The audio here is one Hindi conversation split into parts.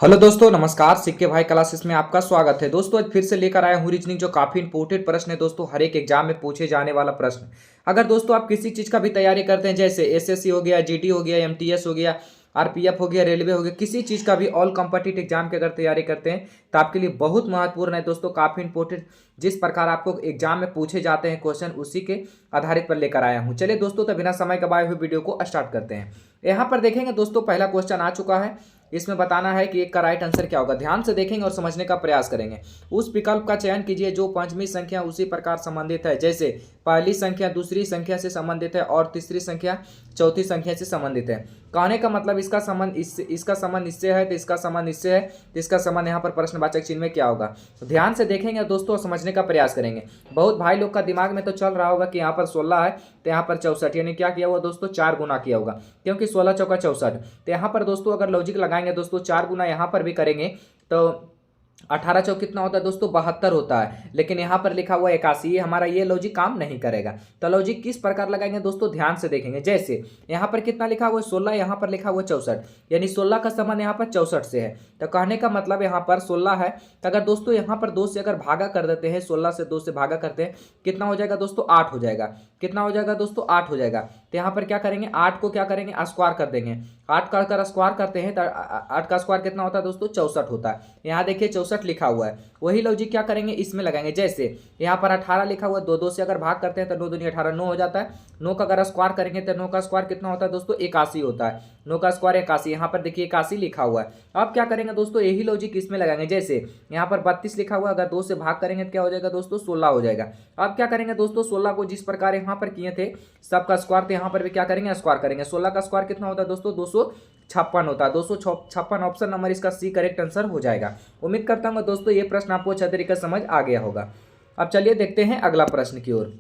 हेलो दोस्तों, नमस्कार। सिक्के भाई क्लासेस में आपका स्वागत है। दोस्तों आज फिर से लेकर आया हूँ रीजनिंग, जो काफी इंपोर्टेंट प्रश्न है दोस्तों, हर एक एग्जाम में पूछे जाने वाला प्रश्न। अगर दोस्तों आप किसी चीज का भी तैयारी करते हैं, जैसे एसएससी हो गया, जीडी हो गया, एमटीएस हो गया, आरपीएफ हो गया, रेलवे हो गया, किसी चीज का भी ऑल कॉम्पिटिटिव एग्जाम की अगर तैयारी करते हैं तो आपके लिए बहुत महत्वपूर्ण है दोस्तों, काफी इंपोर्टेंट। जिस प्रकार आपको एग्जाम में पूछे जाते हैं क्वेश्चन, उसी के आधारित पर लेकर आया हूँ। चलिए दोस्तों, तो बिना समय गवाए हुए वीडियो को स्टार्ट करते हैं। यहाँ पर देखेंगे दोस्तों, पहला क्वेश्चन आ चुका है। इसमें बताना है कि एक का राइट आंसर क्या होगा। ध्यान से देखेंगे और समझने का प्रयास करेंगे। उस विकल्प का चयन कीजिए जो पांचवी संख्या उसी प्रकार संबंधित है, जैसे पहली संख्या दूसरी संख्या से संबंधित है और तीसरी संख्या चौथी संख्या से संबंधित है। कहने का मतलब इसका संबंध इसका संबंध इससे है, तो इसका संबंध इससे है, तो इसका संबंध यहाँ पर प्रश्नवाचक चिन्ह में क्या होगा। तो ध्यान से देखेंगे दोस्तों, समझने का प्रयास करेंगे। बहुत भाई लोग का दिमाग में तो चल रहा होगा कि यहाँ पर 16 है तो यहाँ पर 64, यानी क्या किया हुआ दोस्तों, 4 गुना किया होगा, क्योंकि 16 चौका 64। तो यहाँ पर दोस्तों अगर लॉजिक लगाएंगे दोस्तों, 4 गुना यहाँ पर भी करेंगे तो 18 चौक कितना होता है दोस्तों, 72 होता है। लेकिन यहाँ पर लिखा हुआ 81, ये हमारा ये लॉजिक काम नहीं करेगा। तो लॉजिक किस प्रकार लगाएंगे दोस्तों, ध्यान से देखेंगे। जैसे यहाँ पर कितना लिखा हुआ है, 16, यहाँ पर लिखा हुआ 64, यानी 16 का संबंध यहाँ पर 64 से है। तो कहने का मतलब यहाँ पर 16 है, तो अगर दोस्तों यहाँ पर 2 से अगर भागा कर देते हैं, 16 से 2 से भागा करते हैं, कितना हो जाएगा दोस्तों, 8 हो जाएगा। कितना हो जाएगा दोस्तों, 8 हो जाएगा। तो यहाँ पर क्या करेंगे, 8 को क्या करेंगे, स्क्वायर कर देंगे। 8 का अगर स्क्वायर करते हैं तो 8 का स्क्वायर कितना होता है दोस्तों, 64 होता है। यहाँ देखिए 64 लिखा हुआ है। वही लॉजिक क्या करेंगे, इसमें लगाएंगे। जैसे यहाँ पर 18 लिखा हुआ है, 2 से अगर भाग करते हैं तो 9 दूनी 18, 9 हो जाता है। 9 का अगर स्क्वायर करेंगे तो 9 का स्क्वायर कितना होता है दोस्तों, 81 होता है। 9 का स्क्वायर 81, यहाँ पर देखिए 81 लिखा हुआ है। अब क्या करेंगे दोस्तों, यही लॉजिक इसमें लगाएंगे। जैसे यहाँ पर 32 लिखा हुआ है, अगर 2 से भाग करेंगे तो क्या हो जाएगा दोस्तों, 16 हो जाएगा। अब क्या करेंगे दोस्तों, 16 को जिस प्रकार यहाँ पर किए थे सबका स्क्वायर, तो यहाँ पर भी क्या करेंगे, स्क्वायर करेंगे। 16 का स्क्वायर कितना होता है दोस्तों, 256 होता है। 256 ऑप्शन नंबर इसका सी करेक्ट आंसर हो जाएगा। उम्मीद करता हूँ दोस्तों ये प्रश्न आपको अच्छा तरीके से समझ आ गया होगा। अब चलिए देखते हैं अगला प्रश्न की ओर।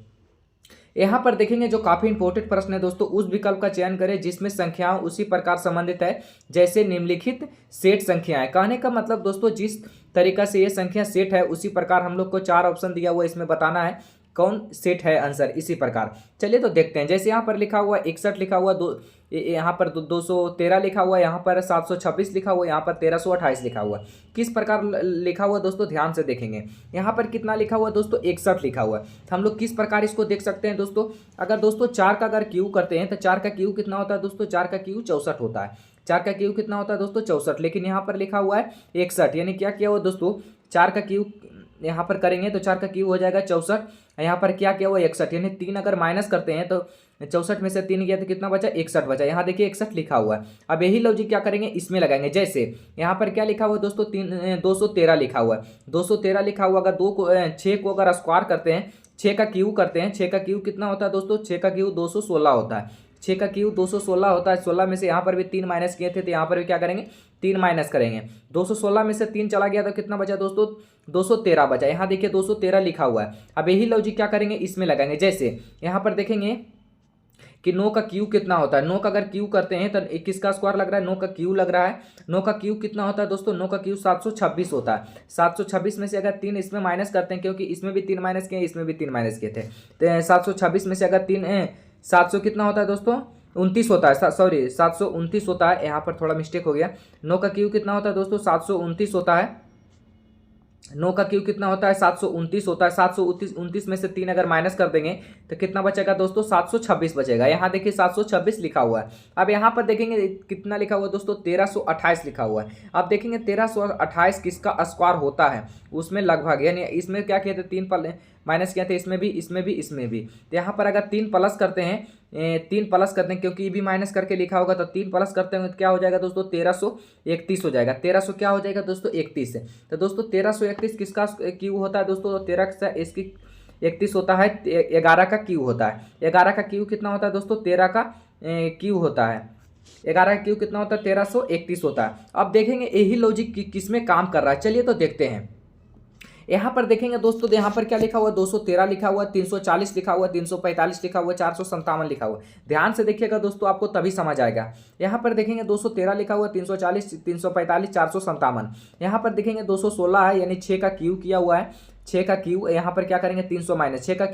यहाँ पर देखेंगे जो काफी इंपॉर्टेंट प्रश्न है दोस्तों, उस विकल्प का चयन करें जिसमें संख्याओं उसी प्रकार संबंधित है जैसे निम्नलिखित सेट संख्याएं। कहने का मतलब दोस्तों, जिस तरीका से ये संख्या सेट है उसी प्रकार हम लोग को 4 ऑप्शन दिया हुआ है, इसमें बताना है कौन सेट है आंसर इसी प्रकार। चलिए तो देखते हैं। जैसे यहाँ पर लिखा हुआ 61 लिखा हुआ, यहाँ पर 213 लिखा हुआ, यहाँ पर 726 लिखा हुआ, यहाँ पर 1328 लिखा हुआ। किस प्रकार लिखा हुआ दोस्तों, ध्यान से देखेंगे। यहाँ पर कितना लिखा हुआ दोस्तों, 61 लिखा हुआ। हम लोग किस प्रकार इसको देख सकते हैं दोस्तों, अगर दोस्तों 4 का अगर क्यू करते हैं तो 4 का क्यू कितना होता है दोस्तों, 4 का क्यू 64 होता है। 4 का क्यू कितना होता है दोस्तों, 64। लेकिन यहाँ पर लिखा हुआ है 61, यानी क्या किया हुआ दोस्तों, 4 का क्यू यहाँ पर करेंगे तो 4 का क्यू हो जाएगा 64। यहाँ पर क्या किया हुआ 61, यानी 3 अगर माइनस करते हैं तो 64 में से 3 गया तो कितना बचा, 61 बचा। यहाँ देखिए 61 लिखा हुआ है। अब यही लॉजिक क्या करेंगे, इसमें लगाएंगे। जैसे यहाँ पर क्या लिखा हुआ है दोस्तों, 213 लिखा हुआ है। 213 लिखा हुआ, अगर 6 को अगर स्क्वायर करते हैं, 6 का क्यू करते हैं, 6 का क्यू कितना होता है दोस्तों, 6 का क्यू 216 होता है। 6 का क्यू 216 होता है। 16 में से यहाँ पर भी 3 माइनस किए थे, तो यहाँ पर भी क्या करेंगे, 3 माइनस करेंगे। 216 में से 3 चला गया तो कितना बचा दोस्तों, 213 बचा। यहाँ देखिए 213 लिखा हुआ है। अब यही लॉजिक क्या करेंगे, इसमें लगाएंगे। जैसे यहाँ पर देखेंगे कि 9 का क्यू कितना होता है। 9 का अगर क्यू करते हैं तो किसका स्क्वायर लग रहा है, 9 का क्यू लग रहा है। 9 का क्यू कितना होता है दोस्तों, 9 का क्यू 726 होता है। 726 में से अगर 3 इसमें माइनस करते हैं, क्योंकि इसमें भी 3 माइनस किए, इसमें भी 3 माइनस किए थे, तो 726 में से अगर 3 700 कितना होता है दोस्तों, 29 होता है। सॉरी 729 होता है, यहाँ पर थोड़ा मिस्टेक हो गया। 9 का क्यू कितना होता है दोस्तों, 729 होता है। 9 का क्यू कितना होता है, 729 होता है। 729 में से 3 अगर माइनस कर देंगे तो कितना बचेगा दोस्तों, 726 बचेगा। यहाँ देखिए 726 लिखा हुआ है। अब यहाँ पर देखेंगे कितना लिखा हुआ है दोस्तों, 1328 लिखा हुआ है। अब देखेंगे 1328 किसका स्क्वायर होता है, उसमें लगभग, यानी इसमें क्या किए थे, 3 माइनस किया थे, इसमें भी, इसमें भी, इसमें भी। तो यहाँ पर अगर 3 प्लस करते हैं, 3 प्लस करते हैं, क्योंकि ये भी माइनस करके लिखा होगा, तो 3 प्लस करते हैं तो क्या हो जाएगा दोस्तों, 1331 हो जाएगा। 1300 क्या हो जाएगा दोस्तों, 31 है। तो दोस्तों 1331 किसका क्यू होता है दोस्तों, 13 इसकी 31 होता है। 11 का क्यू होता है। 11 का क्यू कितना होता है दोस्तों, 13 का क्यू होता है। 11 का क्यू कितना होता है, 1331 होता है। अब देखेंगे यही लॉजिक किस में काम कर रहा है। चलिए तो देखते हैं। यहाँ पर देखेंगे दोस्तों, तो यहाँ पर क्या लिखा हुआ है, 213 लिखा हुआ है, 340 लिखा हुआ है, 345 लिखा हुआ है, 457 लिखा हुआ है। ध्यान से देखिएगा दोस्तों, आपको तभी समझ आएगा। यहाँ पर देखेंगे 213 लिखा हुआ है, 340, 345, 457। यहाँ पर देखेंगे 216 है, यानी 6 का क्यू किया हुआ है। 6 का क्यू यहाँ पर क्या करेंगे, 300 माइनस 6 का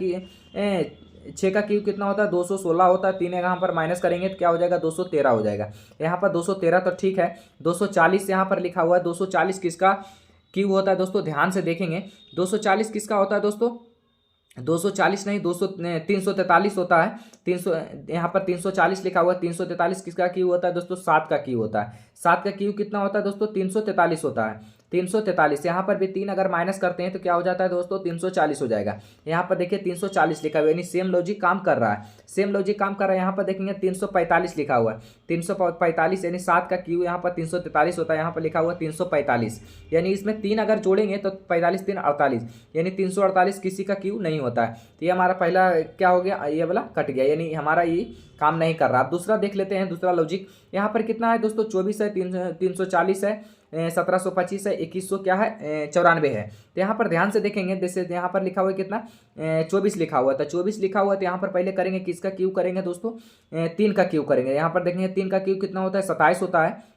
6 का क्यूब कितना होता है 216 होता है। 3 यहाँ पर माइनस करेंगे तो क्या हो जाएगा 213 हो जाएगा। यहाँ पर 213 तो ठीक है। 240 यहाँ पर लिखा हुआ है। 240 किसका क्यूब होता है दोस्तों, ध्यान से देखेंगे। 240 किसका होता है दोस्तों, 240 नहीं 343 होता है। 300 यहाँ पर 340 लिखा हुआ है। 343 किसका क्यू होता है दोस्तों, 7 का क्यू होता है। 7 का क्यू कितना होता है दोस्तों, 343 होता है। 343 यहाँ पर भी 3 अगर माइनस करते हैं तो क्या हो जाता है दोस्तों, 340 हो जाएगा। यहाँ पर देखिए 340 लिखा हुआ है, यानी सेम लॉजिक काम कर रहा है। सेम लॉजिक काम कर रहा है। यहाँ पर देखेंगे 345 लिखा हुआ है। 345 यानी 7 का क्यू यहाँ पर 343 होता है। यहाँ पर लिखा हुआ है 345, यानी इसमें 3 अगर जोड़ेंगे तो 45 3 48, यानी 348 किसी का क्यू नहीं होता है। तो ये हमारा पहला क्या हो गया, ये वाला कट गया, यानी हमारा ये काम नहीं कर रहा। अब दूसरा देख लेते हैं, दूसरा लॉजिक। यहाँ पर कितना है दोस्तों, 24 है, 340 है, 1725 है, 2100 क्या है 94 है। तो यहाँ पर ध्यान से देखेंगे, जैसे यहाँ पर लिखा हुआ है कितना 24 लिखा हुआ था। 24 लिखा हुआ है तो यहाँ पर पहले करेंगे किसका क्यू करेंगे दोस्तों, 3 का क्यू करेंगे। यहाँ पर देखेंगे 3 का क्यू कितना होता है 27 होता है।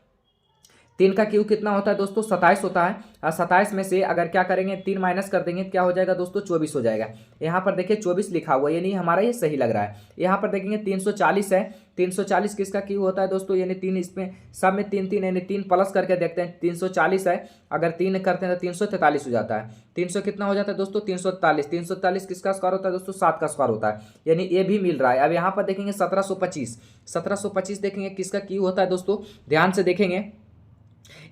3 का क्यू कितना होता है दोस्तों, 27 होता है। और 27 में से अगर क्या करेंगे 3 माइनस कर देंगे तो क्या हो जाएगा दोस्तों, 24 हो जाएगा। यहाँ पर देखिए 24 लिखा हुआ है, यानी हमारा ये सही लग रहा है। यहाँ पर देखेंगे 340 है। 340 किसका क्यू होता है दोस्तों, यानी 3 इसमें सब में 3 3 यानी 3 प्लस करके देखते हैं। 340 है, अगर 3 करते हैं तो 343 हो जाता है। 300 कितना हो जाता है दोस्तों, 343। 343 किसका स्क्वायर होता है दोस्तों, 7 का स्क्वायर होता है, यानी ये भी मिल रहा है। अब यहाँ पर देखेंगे 1725। 1725 देखेंगे किसका क्यू होता है दोस्तों, ध्यान से देखेंगे।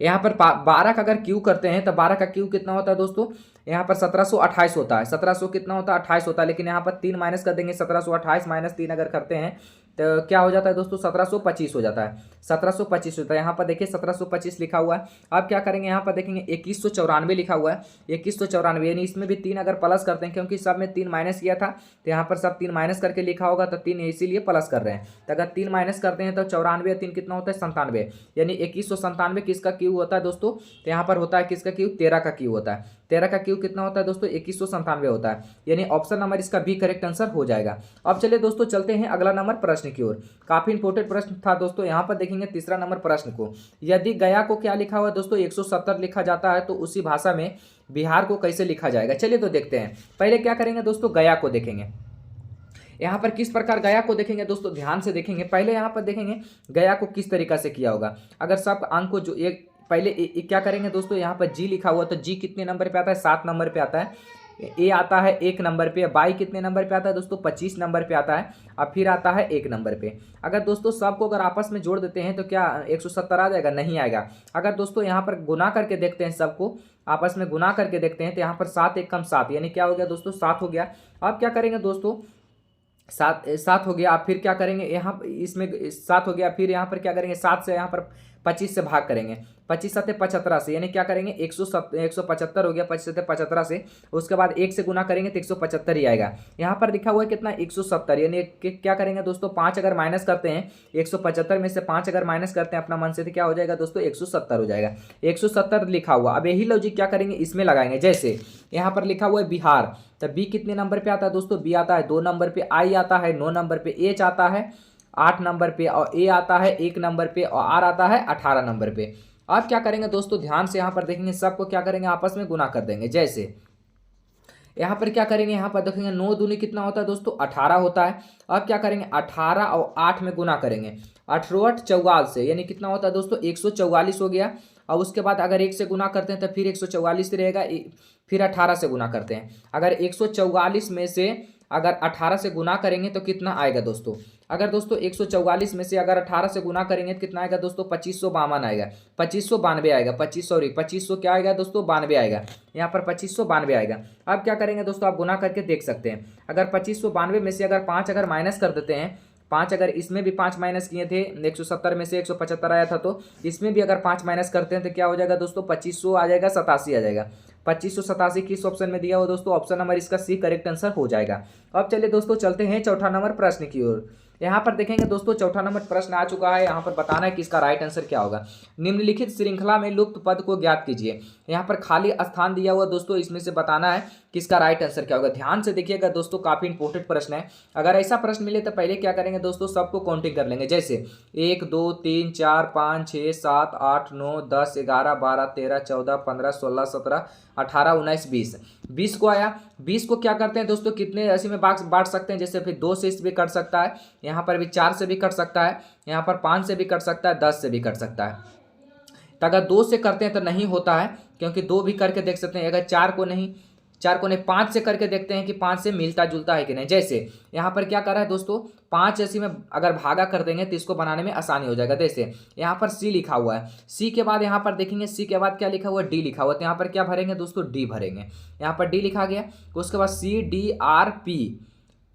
यहाँ पर 12 का अगर क्यू करते हैं तो 12 का क्यू कितना होता है दोस्तों, यहाँ पर 1728 होता है। 1700 कितना होता है 28 होता है, लेकिन यहाँ पर 3 माइनस कर देंगे। 1728 माइनस 3 अगर करते हैं तो क्या हो जाता है दोस्तों, 1725 हो जाता है। 1725 होता है। यहाँ पर देखिए 1725 लिखा हुआ है। अब क्या करेंगे, यहाँ पर देखेंगे 2194 लिखा हुआ है। 2194 यानी इसमें भी 3 अगर प्लस करते हैं, क्योंकि सब में 3 माइनस किया था तो यहाँ पर सब 3 माइनस करके लिखा होगा, तो 3 इसीलिए प्लस कर रहे हैं। तो अगर 3 माइनस करते हैं तो 94 3 कितना होता है 97, यानी 2197 किसका क्यू होता है दोस्तों, तो यहाँ पर होता है किसका क्यू, 13 का क्यू होता है। 13 का क्यू कितना होता है दोस्तों, 2197 होता है, यानी ऑप्शन नंबर इसका बी करेक्ट आंसर हो जाएगा। अब चलिए दोस्तों चलते हैं अगला नंबर प्रश्न की ओर। काफी इंपोर्टेंट प्रश्न था दोस्तों। यहाँ पर देखेंगे तीसरा नंबर प्रश्न को, यदि गया को क्या लिखा हुआ है दोस्तों 170 लिखा जाता है तो उसी भाषा में बिहार को कैसे लिखा जाएगा। चलिए तो देखते हैं। पहले क्या करेंगे दोस्तों, गया को देखेंगे। यहाँ पर किस प्रकार गया को देखेंगे दोस्तों, ध्यान से देखेंगे। पहले यहाँ पर देखेंगे गया को किस तरीका से किया होगा। अगर सब अंक को जो एक पहले क्या करेंगे दोस्तों, यहाँ पर जी लिखा हुआ तो जी कितने नंबर पे आता है, 7 नंबर पे आता है। ए आता है 1 नंबर पे। बाई कितने नंबर पे आता है दोस्तों, 25 नंबर पे आता है। और फिर आता है 1 नंबर पे। अगर दोस्तों सबको अगर आपस में जोड़ देते हैं तो क्या 170 आ जाएगा, नहीं आएगा। अगर दोस्तों यहाँ पर गुना करके देखते हैं, सबको आपस में गुना करके देखते हैं तो यहाँ पर 7 1 कम 7, यानी क्या हो गया दोस्तों 7 हो गया। अब क्या करेंगे दोस्तों, 7 हो गया। आप फिर क्या करेंगे, यहाँ इसमें 7 हो गया। फिर यहाँ पर क्या करेंगे, 7 से यहाँ पर 25 से भाग करेंगे। 25 7 75 से, यानी क्या करेंगे 175 हो गया। 25 7 75 से, उसके बाद 1 से गुना करेंगे तो 175 ही आएगा। यहाँ पर लिखा हुआ है कितना 170, यानी क्या करेंगे दोस्तों 5 अगर माइनस करते हैं 175 में से 5 अगर माइनस करते हैं अपना मन से तो क्या हो जाएगा दोस्तों 170 हो जाएगा। 170 लिखा हुआ। अब यही लॉजिक क्या करेंगे, इसमें लगाएंगे। जैसे यहाँ पर लिखा हुआ है बिहार, तो बी कितने नंबर पे आता है दोस्तों, बी आता है 2 नंबर पे, आई आता है 9 नंबर पे, एच आता है 8 नंबर पे, और ए आता है 1 नंबर पे, और आर आता है 18 नंबर पे। अब क्या करेंगे दोस्तों, ध्यान से यहाँ पर देखेंगे, सबको क्या करेंगे आपस में गुना कर देंगे। जैसे यहाँ पर क्या करेंगे, यहाँ पर देखेंगे 9 दूनी कितना होता है दोस्तों 18 होता है। अब क्या करेंगे 18 और 8 में गुना करेंगे। 18 8 44 से, यानी कितना होता है दोस्तों 144 हो गया। और उसके बाद अगर 1 से गुना करते हैं तो फिर 144 रहेगा। फिर 18 से गुना करते हैं। अगर 144 में से अगर 18 से गुना करेंगे तो कितना आएगा दोस्तों, अगर दोस्तों 144 में से अगर 18 से गुना करेंगे तो कितना आएगा दोस्तों 2552 आएगा। 2592 आएगा। 2500 क्या आएगा दोस्तों 92 आएगा। यहाँ पर 2592 आएगा। अब क्या करेंगे दोस्तों, आप गुना करके देख सकते हैं। अगर 2592 में से अगर 5 अगर माइनस कर देते हैं, 5 अगर इसमें भी 5 माइनस किए थे, 170 में से 175 आया था, तो इसमें भी अगर 5 माइनस करते हैं तो क्या हो जाएगा दोस्तों 2500 आ जाएगा, 87 आ जाएगा। 2587 किस ऑप्शन में दिया हो दोस्तों, ऑप्शन नंबर इसका सी करेक्ट आंसर हो जाएगा। अब चलिए दोस्तों चलते हैं चौथा नंबर प्रश्न की ओर। यहाँ पर देखेंगे दोस्तों चौथा नंबर प्रश्न आ चुका है। यहाँ पर बताना है कि इसका राइट आंसर क्या होगा। निम्नलिखित श्रृंखला में लुप्त पद को ज्ञात कीजिए। यहाँ पर खाली स्थान दिया हुआ दोस्तों, इसमें से बताना है कि इसका राइट आंसर क्या होगा। ध्यान से देखिएगा दोस्तों, काफी इंपॉर्टेंट प्रश्न है। अगर ऐसा प्रश्न मिले तो पहले क्या करेंगे दोस्तों, सबको काउंटिंग कर लेंगे। जैसे 1 2 3 4 5 6 7 8 9 10 11 12 13 14 15 16 17 18 19 20। 20 को आया। 20 को क्या करते हैं दोस्तों, कितने राशि में बांट सकते हैं। जैसे फिर 2 से भी कट सकता है, यहाँ पर भी 4 से भी कट सकता है, यहाँ पर 5 से भी कट सकता है, 10 से भी कट सकता है। तो अगर 2 से करते हैं तो नहीं होता है, क्योंकि 2 भी करके देख सकते हैं। अगर 4 को नहीं 5 से करके देखते हैं कि 5 से मिलता जुलता है कि नहीं। जैसे यहाँ पर क्या कर रहा है दोस्तों, 5 ऐसी में अगर भागा कर देंगे तो इसको बनाने में आसानी हो जाएगा। जैसे यहाँ पर सी लिखा हुआ है, सी के बाद यहाँ पर देखेंगे सी के बाद क्या लिखा हुआ है, डी लिखा हुआ है। तो यहाँ पर क्या भरेंगे दोस्तों, डी भरेंगे। यहाँ पर डी लिखा गया, उसके बाद सी डी आर पी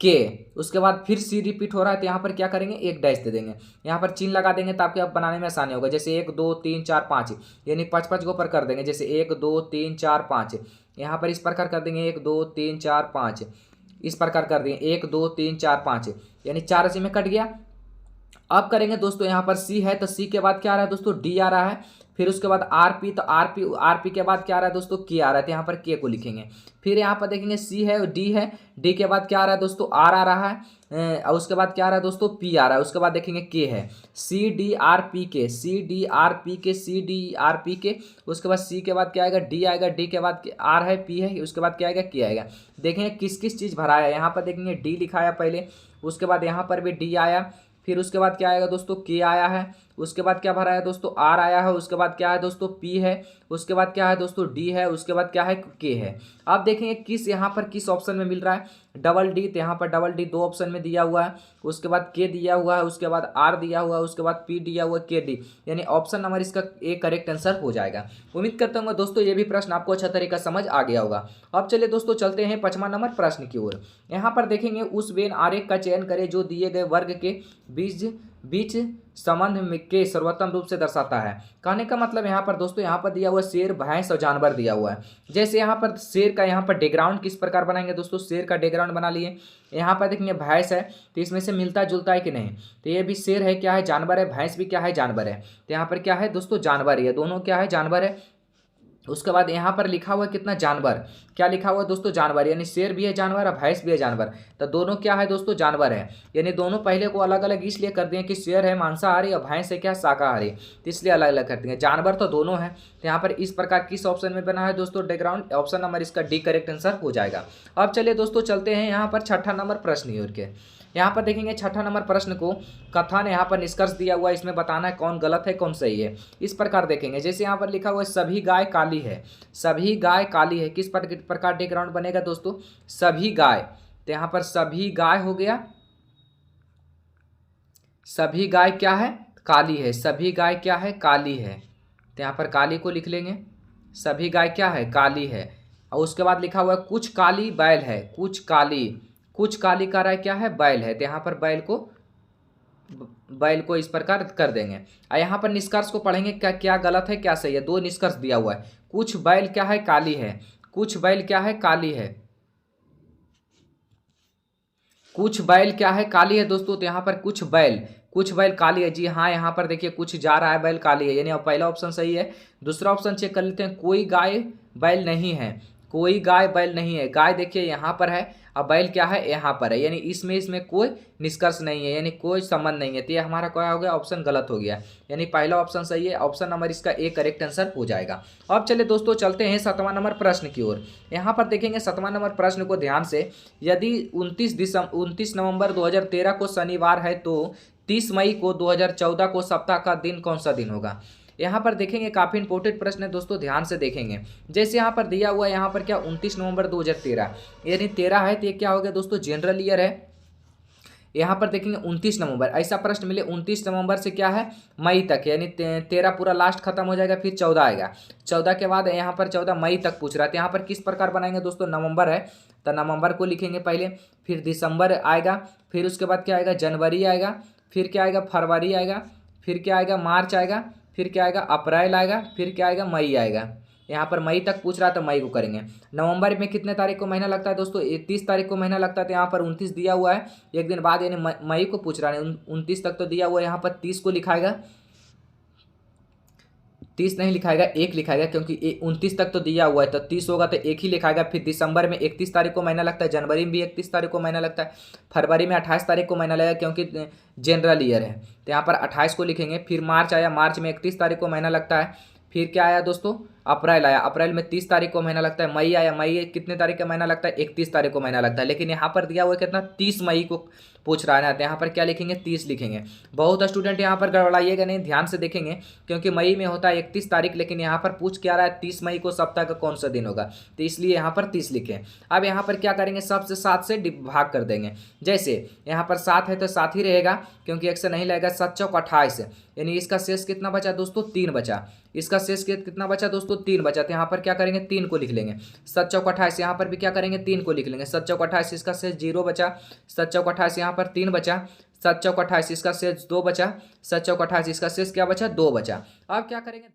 के, उसके बाद फिर सी रिपीट हो रहा है तो यहाँ पर क्या करेंगे, एक डैश दे देंगे। यहाँ पर चिन्ह लगा देंगे ताकि आप बनाने में आसानी होगा। जैसे 1 2 3 4 5, यानी 5 को पर कर देंगे। जैसे 1 2 3 4 5, यहाँ पर इस प्रकार कर देंगे 1 2 3 4 5, इस प्रकार कर देंगे 1 2 3 4 5, यानी 4 इसी में कट गया। अब करेंगे दोस्तों, यहाँ पर सी है तो सी के बाद क्या आ रहा है दोस्तों, डी आ रहा है। फिर उसके बाद आरपी, तो आरपी के बाद क्या आ रहा है दोस्तों, के आ रहा है। तो यहाँ पर के को लिखेंगे। फिर यहाँ पर देखेंगे सी है और डी है, डी के बाद क्या आ रहा है दोस्तों, आर आ रहा है। और उसके बाद क्या आ रहा है दोस्तों, पी आ रहा है। उसके बाद देखेंगे के है, सी डी आर पी के, सी डी आर पी के, सी डी आर पी के। उसके बाद सी के बाद क्या आएगा, डी आएगा, डी के बाद आर है, पी है, उसके बाद क्या आएगा, के आएगा। देखेंगे किस किस चीज़ भरा है। यहाँ पर देखेंगे डी लिखाया पहले, उसके बाद यहाँ पर भी डी आया, फिर उसके बाद क्या आएगा दोस्तों, के आया है। उसके बाद क्या भरा है दोस्तों, आर आया है। उसके बाद क्या है दोस्तों, पी है। उसके बाद क्या है दोस्तों, डी है। उसके बाद क्या है, के है। अब देखेंगे किस यहाँ पर किस ऑप्शन में मिल रहा है, डबल डी। तो यहाँ पर डबल डी 2 ऑप्शन में दिया हुआ है। उसके बाद के दिया हुआ है, उसके बाद आर दिया हुआ है, उसके बाद पी दिया हुआ है, के डी, यानी ऑप्शन नंबर इसका एक करेक्ट आंसर हो जाएगा। उम्मीद करता हूँ दोस्तों ये भी प्रश्न आपको अच्छा तरीका समझ आ गया होगा। अब चलिए दोस्तों चलते हैं 5वां नंबर प्रश्न की ओर। यहाँ पर देखेंगे उस वेन आरेख का चयन करें जो दिए गए वर्ग के बीच संबंध के सर्वोत्तम रूप से दर्शाता है। कहने का मतलब यहाँ पर दोस्तों, यहाँ पर दिया हुआ शेर, भैंस और जानवर दिया हुआ है। जैसे यहाँ पर शेर का यहाँ पर बैकग्राउंड किस प्रकार बनाएंगे दोस्तों, शेर का बैकग्राउंड बना लिए। यहाँ पर देखेंगे भैंस है, तो इसमें से मिलता जुलता है कि नहीं। तो ये भी शेर है, क्या है, जानवर है। भैंस भी क्या है, जानवर है। तो यहाँ पर क्या है दोस्तों, जानवर है। दोनों क्या है, जानवर है। उसके बाद यहाँ पर लिखा हुआ है कितना, जानवर। क्या लिखा हुआ है दोस्तों, जानवर, यानी शेर भी है जानवर और भैंस भी है जानवर। तो दोनों क्या है दोस्तों, जानवर है। यानी दोनों पहले को अलग अलग इसलिए कर दिए कि शेर है मांसाहारी और भैंस है क्या, शाकाहारी, तो इसलिए अलग अलग कर दिए। जानवर तो दोनों है। तो यहाँ पर इस प्रकार किस ऑप्शन में बना है दोस्तों, बैकग्राउंड। ऑप्शन नंबर इसका डी करेक्ट आंसर हो जाएगा। अब चलिए दोस्तों चलते हैं यहाँ पर 6ठा नंबर प्रश्न की ओर के। यहाँ पर देखेंगे 6ठा नंबर प्रश्न को कथन यहाँ पर निष्कर्ष दिया हुआ है, इसमें बताना है कौन गलत है कौन सही है। इस प्रकार देखेंगे, जैसे यहाँ पर लिखा हुआ है सभी गाय काली है, सभी गाय काली है। किस प्रकार बैकग्राउंड बनेगा दोस्तों, सभी गाय। तो यहाँ पर सभी गाय हो गया, सभी गाय क्या है, काली है। सभी गाय क्या है, काली है। तो यहाँ पर काली को लिख लेंगे, सभी गाय क्या है, काली है। और उसके बाद लिखा हुआ है कुछ काली बैल है, कुछ काली का राय क्या है, बैल है। तो यहाँ पर बैल को इस प्रकार कर देंगे। और यहाँ पर निष्कर्ष को पढ़ेंगे, क्या क्या गलत है क्या सही है। 2 निष्कर्ष दिया हुआ है, कुछ बैल क्या है, काली है। कुछ बैल क्या है, काली है। कुछ बैल क्या है, काली है दोस्तों। तो यहाँ पर कुछ बैल काली है। जी हाँ, यहाँ पर देखिए कुछ जा रहा है, बैल काली है, यानी अब पहला ऑप्शन सही है। दूसरा ऑप्शन चेक कर लेते हैं, कोई गाय बैल नहीं है। कोई गाय बैल नहीं है। गाय देखिए यहाँ पर है, अब बैल क्या है, यहाँ पर है, यानी इसमें कोई निष्कर्ष नहीं है, यानी कोई संबंध नहीं है। तो ये हमारा क्या हो गया, ऑप्शन गलत हो गया, यानी पहला ऑप्शन सही है। ऑप्शन नंबर इसका ए करेक्ट आंसर हो जाएगा। अब चलिए दोस्तों चलते हैं 7वां नंबर प्रश्न की ओर। यहाँ पर देखेंगे 7वां नंबर प्रश्न को ध्यान से। यदि 29 नवंबर 2013 को शनिवार है तो 30 मई को 2014 को सप्ताह का दिन कौन सा दिन होगा। यहाँ पर देखेंगे काफ़ी इंपॉर्टेंट प्रश्न है दोस्तों, ध्यान से देखेंगे। जैसे यहाँ पर दिया हुआ है, यहाँ पर क्या 29 नवंबर 2013, यानी 13 है, तो ये क्या हो गया दोस्तों, जनरल ईयर है। यहाँ पर देखेंगे 29 नवंबर, ऐसा प्रश्न मिले 29 नवंबर से क्या है, मई तक, यानी 13 पूरा लास्ट खत्म हो जाएगा, फिर 14 आएगा। 14 के बाद यहाँ पर 14 मई तक पूछ रहा है। तो यहाँ पर किस प्रकार बनाएंगे दोस्तों, नवंबर है तो नवंबर को लिखेंगे पहले, फिर दिसंबर आएगा, फिर उसके बाद क्या आएगा, जनवरी आएगा, फिर क्या आएगा, फरवरी आएगा, फिर क्या आएगा, मार्च आएगा, फिर क्या आएगा, अप्रैल आएगा, फिर क्या आएगा, मई आएगा। यहाँ पर मई तक पूछ रहा है तो मई को करेंगे। नवंबर में कितने तारीख को महीना लगता है दोस्तों, 30 तारीख को महीना लगता है, तो यहाँ पर 29 दिया हुआ है, एक दिन बाद यानी मई को पूछ रहा है, 29 तक तो दिया हुआ है, यहाँ पर 30 को लिखाएगा, 30 नहीं लिखाएगा, एक लिखाएगा, क्योंकि 29 तक तो दिया हुआ है, तो 30 होगा तो एक ही लिखाएगा। फिर दिसंबर में 31 तारीख को महीना लगता है, जनवरी में भी 31 तारीख को महीना लगता है, फरवरी में 28 तारीख को महीना लगेगा क्योंकि जनरल ईयर है, तो यहाँ पर 28 को लिखेंगे। फिर मार्च आया, मार्च में 31 तारीख को महीना लगता है। फिर क्या आया दोस्तों, अप्रैल आया, अप्रैल में 30 तारीख को महीना लगता है। मई आया, मई कितने तारीख का महीना लगता है, 31 तारीख को महीना लगता है, लेकिन यहाँ पर दिया हुआ कितना, 30 मई को पूछ रहा है ना, तो यहाँ पर क्या लिखेंगे, 30 लिखेंगे। बहुत स्टूडेंट यहाँ पर गड़बड़ाइएगा नहीं, ध्यान से देखेंगे, क्योंकि मई में होता है 31 तारीख, लेकिन यहाँ पर पूछ क्या रहा है, 30 मई को सप्ताह का कौन सा दिन होगा, तो इसलिए यहाँ पर 30 लिखें। अब यहाँ पर क्या करेंगे, सबसे 7 से भाग कर देंगे। जैसे यहाँ पर 7 है तो 7 ही रहेगा, क्योंकि 1 से नहीं लगेगा, 7 चौक 28, यानी इसका शेष कितना बचा दोस्तों, 3 बचा। इसका शेष कितना बचा दोस्तों, 3 बचा, तो यहाँ पर क्या करेंगे, 3 को लिख लेंगे। 7 चौक 28, यहाँ पर भी क्या करेंगे, 3 को लिख लेंगे। 7 चौक 28, इसका शेष 0 बचा। 7 चौक 28, यहाँ पर 3 बचा। 7 चौक 28, इसका शेष 2 बचा। 7 चौक 28, इसका शेष क्या बचा, 2 बचा। अब क्या करेंगे,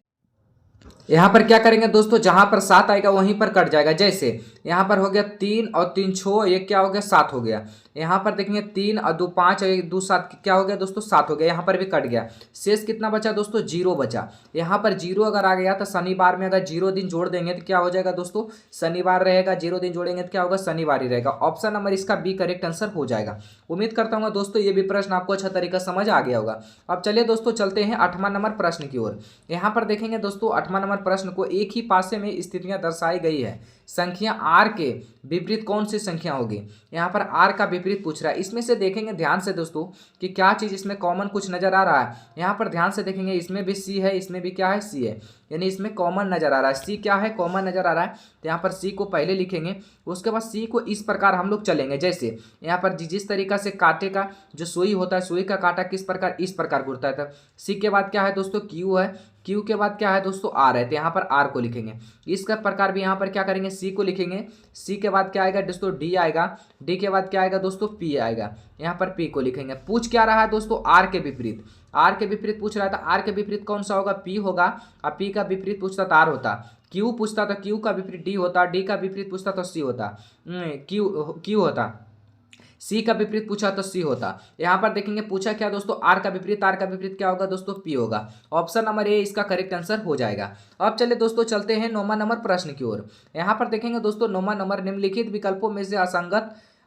यहाँ पर क्या करेंगे दोस्तों, जहां पर 7 आएगा वहीं पर कट जाएगा। जैसे यहाँ पर हो गया 3 और 3 6, ये क्या हो गया, 7 हो गया। यहाँ पर देखेंगे 3 और 2 5 और 1 2 7, क्या हो गया दोस्तों, 7 हो गया। यहाँ पर भी कट गया, शेष कितना बचा दोस्तों, 0 बचा। यहाँ पर 0 अगर आ गया तो शनिवार में अगर 0 दिन जोड़ देंगे तो क्या हो जाएगा दोस्तों, शनिवार रहेगा। 0 दिन जोड़ेंगे तो क्या होगा, शनिवार ही रहेगा। ऑप्शन नंबर इसका बी करेक्ट आंसर हो जाएगा। उम्मीद करता हूँ दोस्तों ये भी प्रश्न आपको अच्छा तरीका समझ आ गया होगा। अब चलिए दोस्तों चलते हैं 8वां नंबर प्रश्न की ओर। यहाँ पर देखेंगे दोस्तों 8वां नंबर प्रश्न को, एक ही पासे में स्थितियां दर्शाई गई है, संख्या आर के विपरीत कौन सी संख्या होगी। यहाँ पर आर का विपरीत पूछ रहा है। इसमें से देखेंगे ध्यान से दोस्तों कि क्या चीज इसमें कॉमन कुछ नजर आ रहा है। यहाँ पर ध्यान से देखेंगे, इसमें भी सी है, इसमें भी क्या है, सी है, यानी इसमें कॉमन नजर आ रहा है। सी क्या है, कॉमन नजर आ रहा है, तो यहाँ पर सी को पहले लिखेंगे। उसके बाद सी को इस प्रकार हम लोग चलेंगे, जैसे यहाँ पर जिस तरीका से कांटे का जो सुई होता है, सुई का कांटा किस प्रकार, इस प्रकार घूरता है। तो सी के बाद क्या है दोस्तों, क्यू है, क्यू के बाद क्या है दोस्तों, आर है, तो यहाँ पर आर को लिखेंगे। इस प्रकार भी यहाँ पर क्या करेंगे, सी को लिखेंगे। सी के बाद क्या आएगा दोस्तों, डी आएगा। डी के बाद क्या आएगा दोस्तों, पी आएगा, यहाँ पर पी को लिखेंगे। पूछ क्या रहा है दोस्तों, आर के विपरीत, आर के विपरीत पूछ रहा था। आर के विपरीत कौन सा होगा, पी होगा, और पी का विपरीत पूछता तो आर होता। क्यू पूछता तो क्यू का विपरीत डी होता, डी का विपरीत पूछता तो सी होता, क्यू होता। सी का विपरीत पूछा तो सी होता। यहाँ पर देखेंगे पूछा क्या दोस्तों, आर का विपरीत, आर का विपरीत क्या होगा दोस्तों, पी होगा। ऑप्शन नंबर ए इसका करेक्ट आंसर हो जाएगा। अब चले दोस्तों चलते हैं 9वां नंबर प्रश्न की ओर। यहाँ पर देखेंगे दोस्तों 9वां नंबर, निम्नलिखित विकल्पों में से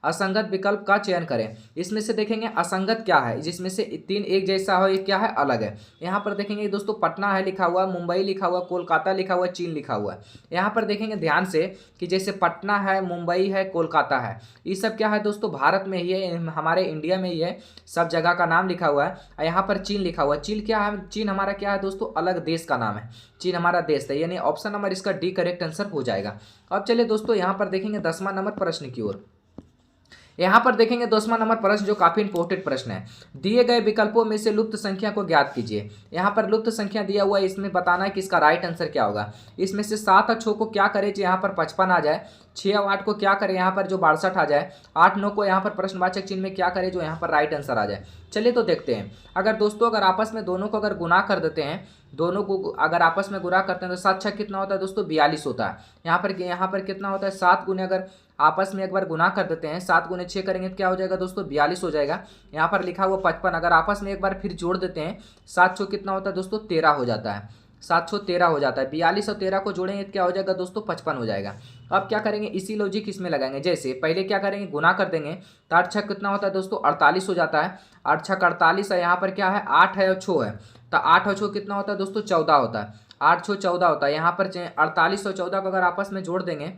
असंगत विकल्प का चयन करें। इसमें से देखेंगे असंगत क्या है, जिसमें से 3 एक जैसा हो, ये क्या है, अलग है। यहाँ पर देखेंगे दोस्तों पटना है लिखा हुआ, मुंबई लिखा हुआ, कोलकाता लिखा हुआ, चीन लिखा हुआ है। यहाँ पर देखेंगे ध्यान से कि जैसे पटना है, मुंबई है, कोलकाता है, ये सब क्या है दोस्तों, भारत में ही है, हमारे इंडिया में ही है, सब जगह का नाम लिखा हुआ है। और यहाँ पर चीन लिखा हुआ है। चीन क्या है, चीन हमारा क्या है दोस्तों, अलग देश का नाम है, चीन हमारा देश है, यानी ऑप्शन नंबर इसका डी करेक्ट आंसर हो जाएगा। अब चलिए दोस्तों यहाँ पर देखेंगे 10वां नंबर प्रश्न की ओर। यहाँ पर देखेंगे 10वां नंबर प्रश्न जो काफी इंपॉर्टेंट प्रश्न है। दिए गए विकल्पों में से लुप्त संख्या को ज्ञात कीजिए। यहाँ पर लुप्त संख्या दिया हुआ है, इसमें बताना है कि इसका राइट आंसर क्या होगा। इसमें से 7 और 6 को क्या करें जो यहाँ पर 55 आ जाए, 6 और 8 को क्या करें यहाँ पर जो 62 आ जाए, 8 9 को यहाँ पर प्रश्नवाचक चिन्ह में क्या करें जो यहाँ पर राइट आंसर आ जाए। चलिए तो देखते हैं। अगर दोस्तों अगर आपस में दोनों को अगर गुना कर देते हैं, दोनों को अगर आपस में गुना करते हैं तो 7 6 कितना होता है दोस्तों, 42 होता है। यहाँ पर कितना होता है, 7 गुने अगर आपस में एक बार गुना कर देते हैं, 7 गुने 6 करेंगे तो क्या हो जाएगा दोस्तों, 42 हो जाएगा। यहाँ पर लिखा हुआ 55, अगर आपस में एक बार फिर जोड़ देते हैं, 7 6 कितना होता है दोस्तों, 13 हो जाता है। 7 6 13 हो जाता है। 42 और 13 को जोड़ेंगे तो क्या हो जाएगा दोस्तों, 55 हो जाएगा। अब क्या करेंगे, इसी लॉजिक इसमें लगाएंगे। जैसे पहले क्या करेंगे, गुना कर देंगे तो 8 6 कितना होता है दोस्तों, 48 हो जाता है। 8 6 48 है, यहाँ पर क्या है, 8 है और 6 है, तो 8 और 6 कितना होता है दोस्तों, 14 होता है। 8 6 14 होता है। यहाँ पर 48 और 14 को अगर आपस में जोड़ देंगे,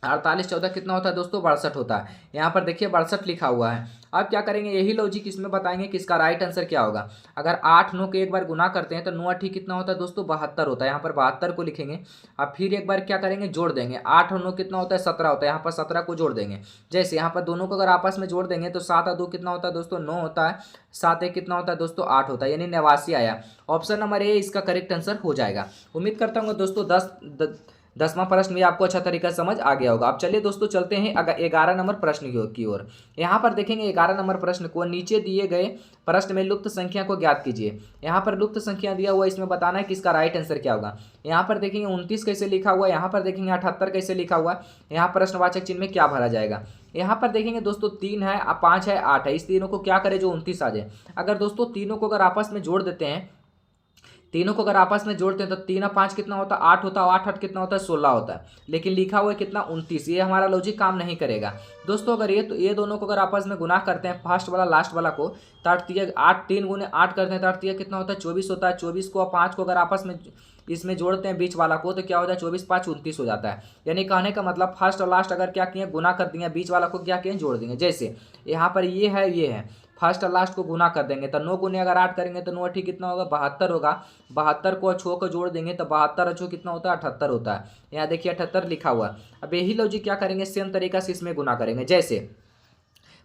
48 14 कितना होता है दोस्तों, 62 होता है। यहाँ पर देखिए 62 लिखा हुआ है। अब क्या करेंगे, यही लॉजिक इसमें बताएंगे कि इसका राइट आंसर क्या होगा। अगर 8 9 के एक बार गुना करते हैं तो 9 8 कितना होता है दोस्तों, 72 होता है। यहाँ पर 72 को लिखेंगे। अब फिर एक बार क्या करेंगे, जोड़ देंगे। 8 और 9 कितना होता है, 17 होता है। यहाँ पर 17 को जोड़ देंगे। जैसे यहाँ पर दोनों को अगर आपस में जोड़ देंगे तो 7 और 2 कितना होता है दोस्तों, 9 होता है। 7 1 कितना होता है दोस्तों, 8 होता है, यानी 89 आया। ऑप्शन नंबर ए इसका करेक्ट आंसर हो जाएगा। उम्मीद करता हूँ दोस्तों 10वां प्रश्न भी आपको अच्छा तरीका से समझ आ गया होगा। अब चलिए दोस्तों चलते हैं 11 नंबर प्रश्न की ओर। यहाँ पर देखेंगे 11 नंबर प्रश्न को, नीचे दिए गए प्रश्न में लुप्त संख्या को ज्ञात कीजिए। यहाँ पर लुप्त संख्या दिया हुआ, इसमें बताना है कि इसका राइट आंसर क्या होगा। यहाँ पर देखेंगे 29 कैसे लिखा हुआ है, यहाँ पर देखेंगे 78 कैसे लिखा हुआ है, यहाँ प्रश्नवाचक चिन्ह में क्या भरा जाएगा। यहाँ पर देखेंगे दोस्तों 3 है, 5 है, 8 है, इस तीनों को क्या करें जो 29 आ जाए। अगर दोस्तों तीनों को अगर आपस में जोड़ देते हैं, तीनों को अगर आपस में जोड़ते हैं तो 3 और 5 कितना होता है 8 होता है, 8 8 कितना होता है 16 होता है, लेकिन लिखा हुआ है कितना 29। ये हमारा लॉजिक काम नहीं करेगा दोस्तों। अगर ये दोनों को अगर आपस में गुना करते हैं, फर्स्ट वाला लास्ट वाला को, तो 8 3 गुने 8 करते हैं तो 8 कितना होता है 24 होता है। 24 को और 5 को अगर आपस में इसमें जोड़ते हैं बीच वाला को, तो क्या हो जाए 24 5 29 हो जाता है। यानी कहने का मतलब फर्स्ट और लास्ट अगर क्या किए गुना कर दिए, बीच वाला को क्या किए जोड़ देंगे। जैसे यहाँ पर ये है फर्स्ट और लास्ट को गुना कर देंगे तो 9 गुने अगर 8 करेंगे तो 9 ठीक कितना होगा 72 होगा। 72 को 6 को जोड़ देंगे तो 72 और 6 कितना होता है 78 होता है। यहाँ देखिए 78 लिखा हुआ है। अब यही लॉजिक क्या करेंगे, सेम तरीका से इसमें गुना करेंगे। जैसे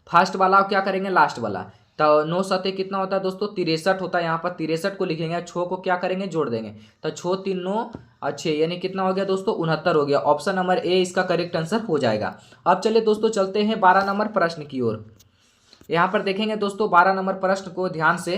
फर्स्ट वाला क्या करेंगे लास्ट वाला, तो 9 सते कितना होता है दोस्तों 63 होता है। यहाँ पर 63 को लिखेंगे, 6 को क्या करेंगे जोड़ देंगे, तो 6 3 9 और 6 यानी कितना हो गया दोस्तों 69 हो गया। ऑप्शन नंबर ए इसका करेक्ट आंसर हो जाएगा। अब चलिए दोस्तों चलते हैं 12 नंबर प्रश्न की ओर। यहाँ पर देखेंगे दोस्तों 12 नंबर प्रश्न को ध्यान से,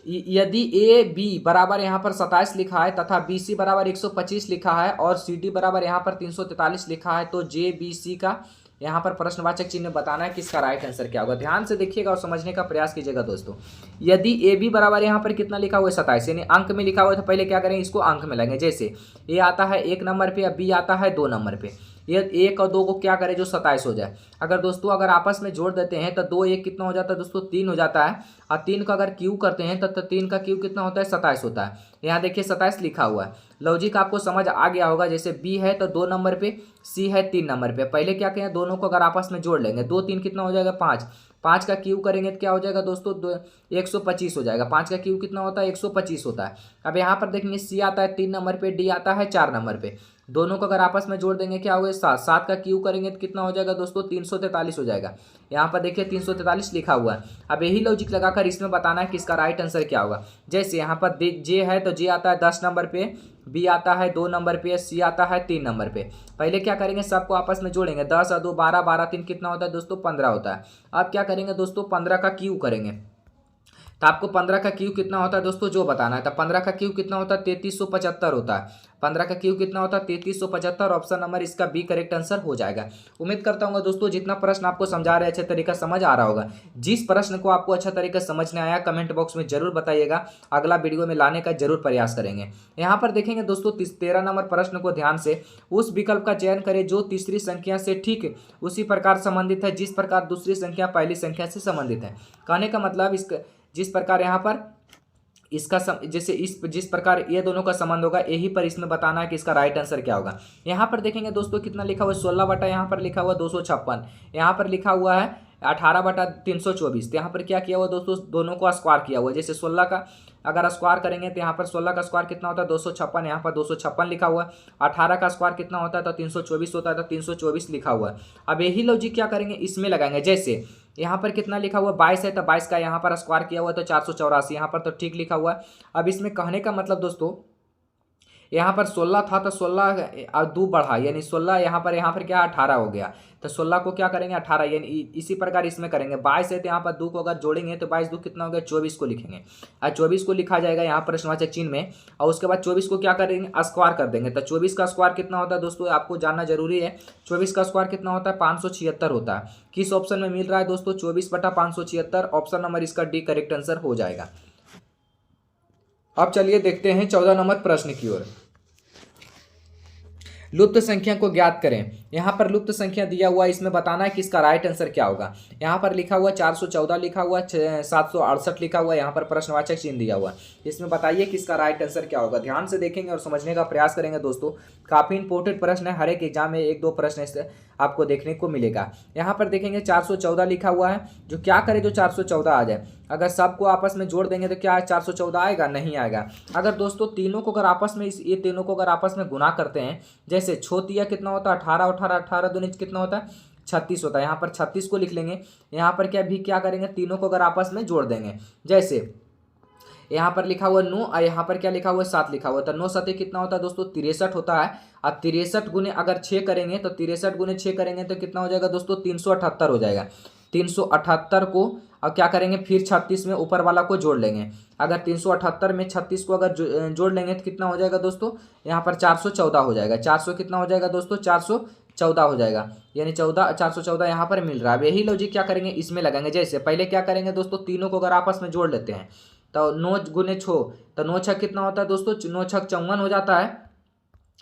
यदि ए बी बराबर यहाँ पर 27 लिखा है तथा बी सी बराबर 125 लिखा है और सी डी बराबर यहाँ पर 343 लिखा है, तो जे बी सी का यहाँ पर प्रश्नवाचक चिन्ह बताना है कि इसका राइट आंसर क्या होगा। ध्यान से देखिएगा और समझने का प्रयास कीजिएगा दोस्तों। यदि ए बी बराबर यहाँ पर कितना लिखा हुआ है 27, यानी अंक में लिखा हुआ है, तो पहले क्या करेंगे इसको अंक में लेंगे। जैसे ए आता है 1 नंबर पे, बी आता है 2 नंबर पे, ये 1 और 2 को क्या करें जो 27 हो जाए। अगर दोस्तों अगर आपस में जोड़ देते हैं तो 2 1 कितना हो जाता है दोस्तों 3 हो जाता है, और 3 का अगर क्यू करते हैं तो 3 का क्यू कितना होता है 27 होता है। यहाँ देखिए 27 लिखा हुआ है। लॉजिक आपको समझ आ गया होगा। जैसे बी है तो 2 नंबर पे, सी है 3 नंबर पे, पहले क्या कहें दोनों को अगर आपस में जोड़ लेंगे, 2 3 कितना हो जाएगा 5, 5 का क्यू करेंगे तो क्या हो जाएगा दोस्तों 125 हो जाएगा। 5 का क्यू कितना होता है 125 होता है। अब यहाँ पर देखेंगे सी आता है 3 नंबर पे, डी आता है 4 नंबर पे, दोनों को अगर आपस में जोड़ देंगे क्या होगा 7, 7 का क्यू करेंगे तो कितना हो जाएगा दोस्तों 343 हो जाएगा। यहाँ पर देखिए 343 लिखा हुआ है। अब यही लॉजिक लगाकर इसमें बताना है कि इसका राइट आंसर क्या होगा। जैसे यहाँ पर जे है तो जे आता है 10 नंबर पे, बी आता है 2 नंबर पे, सी आता है 3 नंबर पे। पहले क्या करेंगे सबको आपस में जोड़ेंगे, 10 और 2 12, 12 3 कितना होता है दोस्तों 15 होता है। अब क्या करेंगे दोस्तों 15 का क्यू करेंगे, तो आपको 15 का क्यू कितना होता है दोस्तों जो बताना है। तो 15 का क्यू कितना होता है 3375 होता है। 15 का क्यू कितना होता है 3375। ऑप्शन नंबर इसका बी करेक्ट आंसर हो जाएगा। उम्मीद करता हूँ दोस्तों जितना प्रश्न आपको समझा रहे अच्छे तरीका समझ आ रहा होगा। जिस प्रश्न को आपको अच्छा तरीका समझ में आया कमेंट बॉक्स में जरूर बताइएगा, अगला वीडियो में लाने का जरूर प्रयास करेंगे। यहाँ पर देखेंगे दोस्तों 13 नंबर प्रश्न को ध्यान से, उस विकल्प का चयन करें जो तीसरी संख्या से ठीक उसी प्रकार संबंधित है जिस प्रकार दूसरी संख्या पहली संख्या से संबंधित है। कहने का मतलब इसका जिस प्रकार यहाँ पर इसका जैसे जिस प्रकार ये दोनों का संबंध होगा यही पर इसमें बताना है कि इसका राइट आंसर क्या होगा। यहाँ पर देखेंगे दोस्तों कितना लिखा हुआ है 16 बटा यहाँ पर लिखा हुआ 256, यहाँ पर लिखा हुआ है 18 बटा 324। तो यहाँ पर क्या किया हुआ दोस्तों दोनों को स्क्वायर किया हुआ। जैसे 16 का अगर स्क्वायर करेंगे तो यहाँ पर 16 का स्क्वायर कितना होता है 256, यहाँ पर 256 लिखा हुआ है। 18 का स्क्वायर कितना होता है तो 324 होता है, तो 324 लिखा हुआ है। अब यही लॉजिक क्या करेंगे इसमें लगाएंगे। जैसे यहाँ पर कितना लिखा हुआ 22 है तो 22 का यहाँ पर स्क्वायर किया हुआ है तो 484, यहाँ पर तो ठीक लिखा हुआ है। अब इसमें कहने का मतलब दोस्तों यहाँ पर 16 था तो 16 2 बढ़ा यानी 16, यहाँ पर क्या 18 हो गया, तो 16 को क्या करेंगे 18, यानी इसी प्रकार इसमें करेंगे। 22 है तो यहाँ पर 2 को अगर जोड़ेंगे तो 22 2 कितना हो गया 24 को लिखेंगे, और 24 को लिखा जाएगा यहाँ प्रश्नवाचक चिन्ह में, और उसके बाद 24 को क्या करेंगे स्क्वायर कर देंगे। तो 24 का स्क्वायर कितना होता है दोस्तों आपको जानना जरूरी है। 24 का स्क्वायर कितना होता है 576 होता है। किस ऑप्शन में मिल रहा है दोस्तों 24 बटा 576। ऑप्शन नंबर इसका डी करेक्ट आंसर हो जाएगा। अब चलिए देखते हैं 14 नंबर प्रश्न की ओर। लुप्त संख्या को ज्ञात करें। यहाँ पर लुप्त संख्या दिया हुआ है, इसमें बताना है कि इसका राइट आंसर क्या होगा। यहाँ पर लिखा हुआ 414 लिखा हुआ, 768 लिखा हुआ, यहाँ पर प्रश्नवाचक चिन्ह दिया हुआ। इसमें बताइए कि इसका राइट आंसर क्या होगा। ध्यान से देखेंगे और समझने का प्रयास करेंगे दोस्तों। काफी इंपॉर्टेंट प्रश्न है, हर एक एग्जाम में 1-2 प्रश्न इससे आपको देखने को मिलेगा। यहाँ पर देखेंगे 414 लिखा हुआ है, जो क्या करे जो 414 आ जाए। अगर सबको आपस में जोड़ देंगे तो क्या 414 आएगा, नहीं आएगा। अगर दोस्तों तीनों को अगर आपस में ये तीनों को अगर आपस में गुना करते हैं, जैसे छोतिया कितना होता है 18 18 18 दूनी कितना होता है 36 होता है। यहाँ पर 36 को लिख लेंगे। यहाँ पर क्या भी क्या करेंगे तीनों को अगर आपस में जोड़ देंगे। जैसे यहाँ पर लिखा हुआ 9 और यहाँ पर क्या लिखा हुआ है 7 लिखा हुआ है। तो 9 7 कितना होता है दोस्तों 63 होता है। और 63 गुने अगर 6 करेंगे तो 63 गुने 6 करेंगे तो कितना हो जाएगा दोस्तों 378 हो जाएगा। 378 को अब क्या करेंगे फिर 36 में ऊपर वाला को जोड़ लेंगे। अगर 378 में 36 को अगर जोड़ लेंगे तो कितना हो जाएगा दोस्तों यहाँ पर 414 हो जाएगा। 400 कितना हो जाएगा दोस्तों 414 हो जाएगा, यानी 414 यहाँ पर मिल रहा है। अब यही लॉजिक क्या करेंगे इसमें लगाएंगे। जैसे पहले क्या करेंगे दोस्तों तीनों को अगर आपस में जोड़ लेते हैं तो 9 गुने 6 तो 9 छक कितना होता है दोस्तों 9 छक 54 हो जाता है।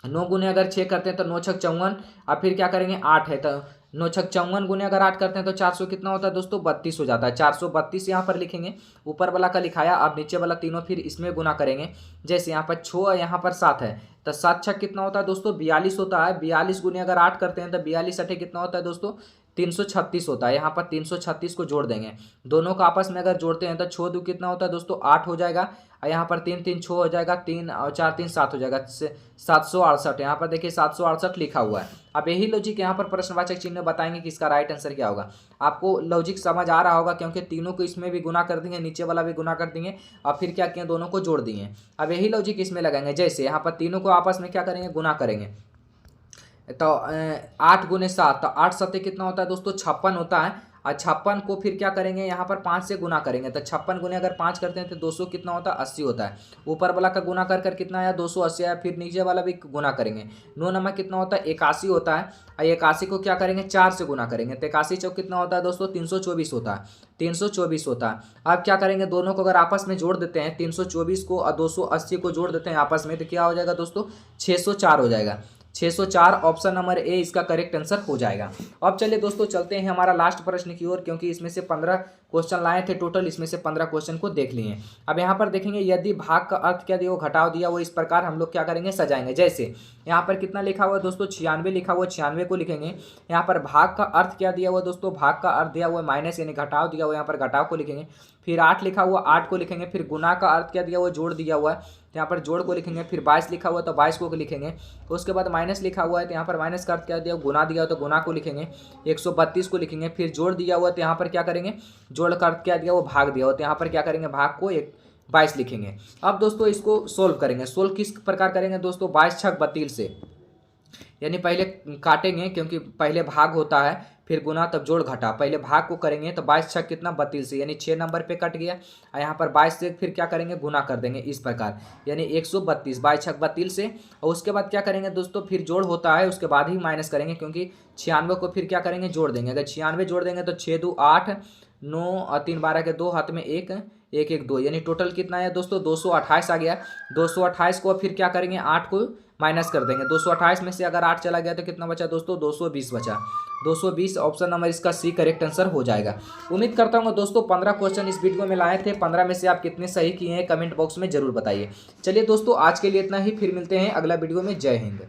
9 गुने अगर 6 करते हैं तो 9 छक 54। अब फिर क्या करेंगे 8 है तो 9 छक 54 गुने अगर 8 करते हैं तो 400 कितना होता है दोस्तों 32 हो जाता है। 432 यहाँ पर लिखेंगे, ऊपर वाला का लिखाया, अब नीचे वाला तीनों फिर इसमें गुना करेंगे। जैसे यहाँ पर 6 यहाँ पर 7 है तो 7 छक कितना होता है दोस्तों 42 होता है। 42 गुने अगर 8 करते हैं तो 42 अठे कितना होता है दोस्तों 336 होता है। यहाँ पर 336 को जोड़ देंगे, दोनों को आपस में अगर जोड़ते हैं तो 6 दो कितना होता है दोस्तों 8 हो जाएगा। और यहाँ पर 3 3 6 हो जाएगा, 3 और 4 3 7 हो जाएगा, 768। यहाँ पर देखिए 768 लिखा हुआ है। अब यही लॉजिक यहाँ पर प्रश्नवाचक चिन्ह में बताएंगे कि इसका राइट आंसर क्या होगा। आपको लॉजिक समझ आ रहा होगा क्योंकि तीनों को इसमें भी गुना कर देंगे, नीचे वाला भी गुना कर देंगे और फिर क्या किए दोनों को जोड़ दिए। अब यही लॉजिक इसमें लगाएंगे। जैसे यहाँ पर तीनों को आपस में क्या करेंगे गुना करेंगे तो 8 गुने 7 तो 8 सत्ते कितना होता है दोस्तों 56 होता है। और 56 को फिर क्या करेंगे यहाँ पर 5 से गुना करेंगे तो 56 गुने अगर 5 करते हैं तो 200 कितना होता है 80 होता है। ऊपर वाला का गुना कर कर कितना आया 280 आया, फिर नीचे वाला भी गुना करेंगे। 9 नंबर कितना होता है 81 होता है। और 81 को क्या करेंगे 4 से गुना करेंगे तो 81 चौक कितना होता है दोस्तों 324 होता है। 324 होता है। अब क्या करेंगे दोनों को अगर आपस में जोड़ देते हैं 324 को और 280 को जोड़ देते हैं आपस में तो क्या हो जाएगा दोस्तों 604 हो जाएगा। 604 ऑप्शन नंबर ए इसका करेक्ट आंसर हो जाएगा। अब चलिए दोस्तों चलते हैं हमारा लास्ट प्रश्न की ओर, क्योंकि इसमें से 15 क्वेश्चन लाए थे टोटल, इसमें से 15 क्वेश्चन को देख लिए। अब यहाँ पर देखेंगे यदि भाग का अर्थ क्या दिया वो घटाव दिया वो इस प्रकार हम लोग क्या करेंगे सजाएंगे। जैसे यहाँ पर कितना लिखा हुआ है दोस्तों 96 लिखा हुआ, 96 को लिखेंगे। यहाँ पर भाग का अर्थ क्या दिया हुआ दोस्तों, भाग का अर्थ दिया हुआ माइनस यानी घटाव दिया हुआ, यहाँ पर घटाव को लिखेंगे। फिर 8 लिखा हुआ 8 को लिखेंगे। फिर गुना का अर्थ क्या दिया हुआ जोड़ दिया हुआ है तो यहाँ पर जोड़ को लिखेंगे। फिर 22 लिखा हुआ तो 22 को लिखेंगे। उसके बाद माइनस लिखा हुआ है तो यहाँ पर माइनस का अर्थ क्या दिया गुना दिया हुआ तो गुना को लिखेंगे। 132 को लिखेंगे। फिर जोड़ दिया हुआ तो यहाँ पर क्या करेंगे जोड़ का अर्थ क्या दिया वो भाग दिया हुआ तो यहाँ पर क्या करेंगे भाग को 22 लिखेंगे। अब दोस्तों इसको सोल्व करेंगे। सोल्व किस प्रकार करेंगे दोस्तों 22 छक 32 से, यानी पहले काटेंगे क्योंकि पहले भाग होता है फिर गुना तब जोड़ घटा। पहले भाग को करेंगे तो 22 छक कितना 32 से, यानी 6 नंबर पे कट गया। और यहाँ पर 22 से फिर क्या करेंगे गुना कर देंगे इस प्रकार, यानी 132 22 छक 32 से। और उसके बाद क्या करेंगे दोस्तों फिर जोड़ होता है उसके बाद ही माइनस करेंगे, क्योंकि 96 को फिर क्या करेंगे जोड़ देंगे। अगर 96 जोड़ देंगे तो 6 2 8 9 और 3 12 के 2 हाथ में 1 1 1 2, यानी टोटल कितना है दोस्तों 228 आ गया। 228 को फिर क्या करेंगे 8 को माइनस कर देंगे। 228 में से अगर 8 चला गया तो कितना बचा दोस्तों 220 बचा। 220 ऑप्शन नंबर इसका सी करेक्ट आंसर हो जाएगा। उम्मीद करता हूँ दोस्तों 15 क्वेश्चन इस वीडियो में लाए थे, 15 में से आप कितने सही किए हैं कमेंट बॉक्स में जरूर बताइए। चलिए दोस्तों आज के लिए इतना ही, फिर मिलते हैं अगला वीडियो में। जय हिंद।